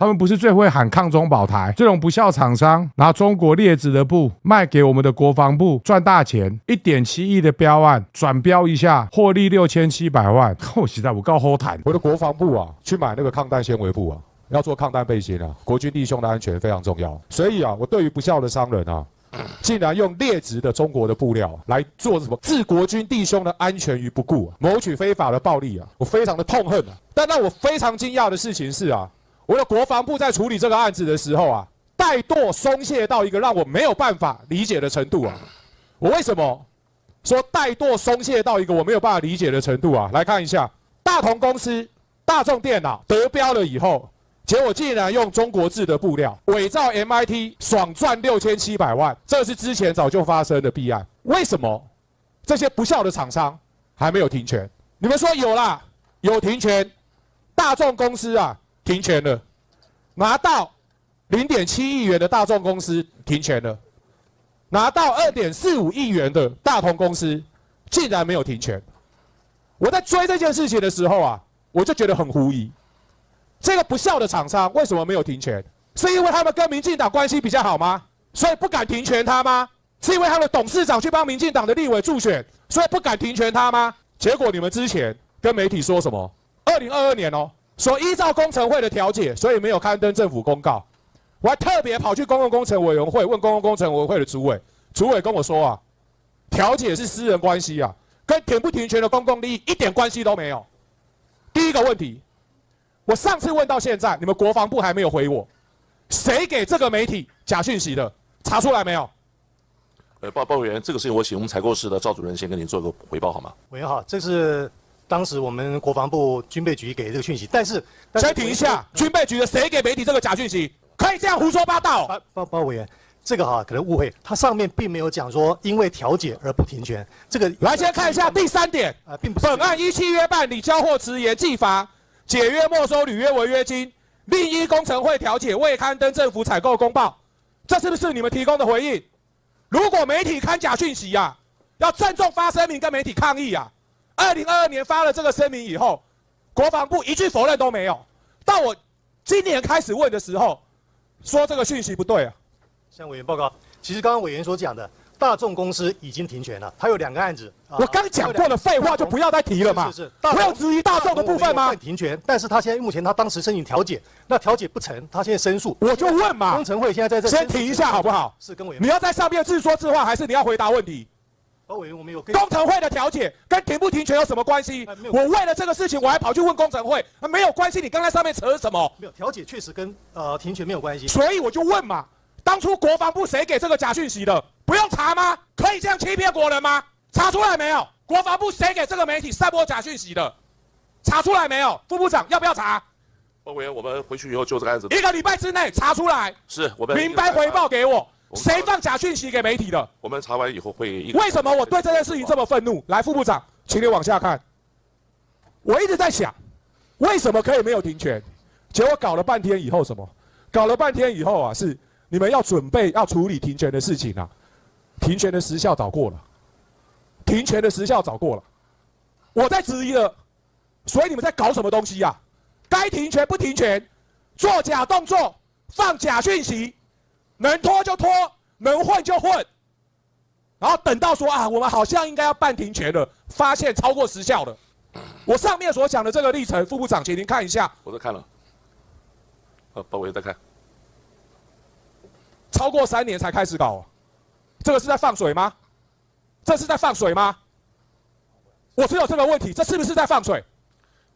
他们不是最会喊抗中保台，这种不孝厂商拿中国劣质的布卖给我们的国防部赚大钱，1.7亿的标案转标一下获利6700万，我实在我告好谈。我的国防部啊，去买那个抗弹纤维布啊，要做抗弹背心啊，国军弟兄的安全非常重要。所以啊，我对于不孝的商人啊，竟然用劣质的中国的布料来做什么置国军弟兄的安全于不顾，谋取非法的暴利啊，我非常的痛恨啊。但让我非常惊讶的事情是啊，我的国防部在处理这个案子的时候啊，怠惰松懈到一个让我没有办法理解的程度啊。我为什么说怠惰松懈到一个我没有办法理解的程度啊？来看一下，大同公司、大众电脑得标了以后，结果竟然用中国制的布料伪造 MIT， 爽赚6700万，这是之前早就发生的弊案。为什么这些不孝的厂商还没有停权？你们说有啦，有停权，大众公司啊停权了，拿到0.7亿元的大众公司停权了，拿到2.45亿元的大同公司竟然没有停权。我在追这件事情的时候啊，我就觉得很狐疑。这个不孝的厂商为什么没有停权？是因为他们跟民进党关系比较好吗？所以不敢停权他吗？是因为他们董事长去帮民进党的立委助选，所以不敢停权他吗？结果你们之前跟媒体说什么？2022年哦，说依照工程会的调解，所以没有刊登政府公告。我还特别跑去公共工程委员会问公共工程委员会的主委，主委跟我说啊，调解是私人关系啊，跟停不停权的公共利益一点关系都没有。第一个问题，我上次问到现在，你们国防部还没有回我，谁给这个媒体假讯息的？查出来没有？报委员，这个事情我请我们采购室的赵主任先跟您做个回报好吗？委员好，这是当时我们国防部军备局给这个讯息，但是先停一下，军备局的谁给媒体这个假讯息？可以这样胡说八道？报委员，这个可能误会，它上面并没有讲说因为调解而不停权。这个来先看一下第3点，并不是。本案依契约办理交货迟延计罚，解约没收履约违约金，另依工程会调解未刊登政府采购公报，这是不是你们提供的回应？如果媒体刊假讯息啊，要郑重发声明跟媒体抗议啊。2022年发了这个声明以后，国防部一句否认都没有。到我今年开始问的时候，说这个讯息不对啊。向委员报告，其实刚刚委员所讲的，大众公司已经停权了，它有2个案子。我刚讲过的废话就不要再提了嘛。是。我有质疑大众的部分吗？停权，但是他现在目前他当时申请调解，那调解不成，他现在申诉。我就问嘛，工程会现在在这。先停一下好不好？是跟委员。你要在上面自说自话，还是你要回答问题？委员，我们有工程会的调解跟停不停权有什么关系？我为了这个事情，我还跑去问工程会，没有关系。你刚才上面扯什么？没有，调解确实跟停权没有关系。所以我就问嘛，当初国防部谁给这个假讯息的？不用查吗？可以这样欺骗国人吗？查出来没有？国防部谁给这个媒体散播假讯息的？查出来没有？副部长要不要查？报委员，我们回去以后就这个案子1个礼拜之内查出来。是我们明白回报给我。谁放假讯息给媒体的？我们查完以后会。为什么我对这件事情这么愤怒？来，副部长，请你往下看。我一直在想，为什么可以没有停权？结果搞了半天以后什么？搞了半天以后啊，是你们要准备要处理停权的事情啊，停权的时效早过了，停权的时效早过了。我在质疑了，所以你们在搞什么东西呀？该停权不停权，做假动作，放假讯息。能拖就拖，能混就混，然后等到说啊，我们好像应该要办停权了，发现超过时效了。我上面所讲的这个历程，副部长，请您看一下。我都看了。报委员再看。超过3年才开始搞，这个是在放水吗？这是在放水吗？我只有这个问题，这是不是在放水？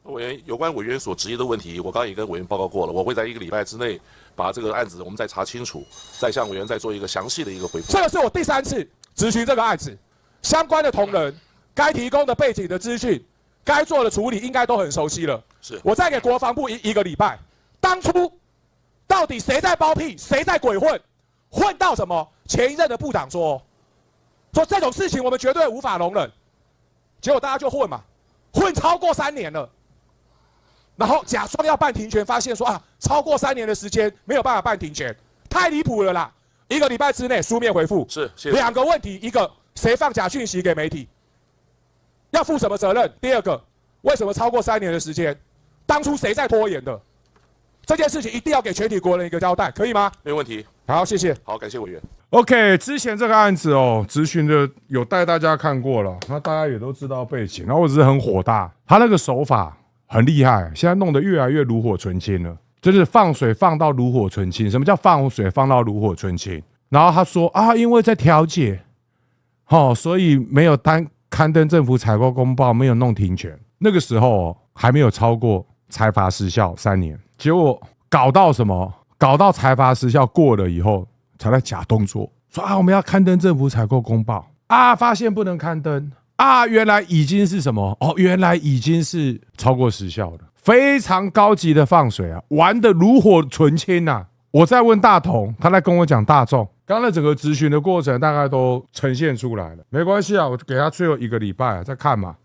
委员，有关委员所质疑的问题，我刚刚也跟委员报告过了，我会在1个礼拜之内把这个案子我们再查清楚，再向委员再做一个详细的一个回复。这个是我第3次质询这个案子，相关的同仁该提供的背景的资讯，该做的处理应该都很熟悉了。是，我再给国防部一个礼拜，当初到底谁在包庇，谁在鬼混，混到什么？前一任的部长说这种事情我们绝对无法容忍，结果大家就混嘛，混超过3年了。然后假装要办停权，发现说啊，超过3年的时间没有办法办停权，太离谱了啦！1个礼拜之内书面回复。是，谢谢。2个问题，一个谁放假讯息给媒体，要负什么责任？第2个，为什么超过3年的时间，当初谁在拖延的？这件事情一定要给全体国人一个交代，可以吗？没有问题。好，谢谢。好，感谢委员。OK， 之前这个案子哦，咨询的有带大家看过了，那大家也都知道背景。然后我只是很火大，他那个手法很厉害，现在弄得越来越炉火纯青了，就是放水放到炉火纯青。什么叫放水放到炉火纯青？然后他说啊，因为在调解，所以没有刊登政府采购公报，没有弄停权。那个时候还没有超过裁罚时效3年，结果搞到什么？搞到裁罚时效过了以后，才在假动作，说啊我们要刊登政府采购公报啊，发现不能刊登啊，原来已经是什么？原来已经是超过时效了，非常高级的放水啊，玩的炉火纯青啊！我在问大同，他在跟我讲大众，刚刚整个咨询的过程大概都呈现出来了，没关系啊，我给他最后1个礼拜再看嘛。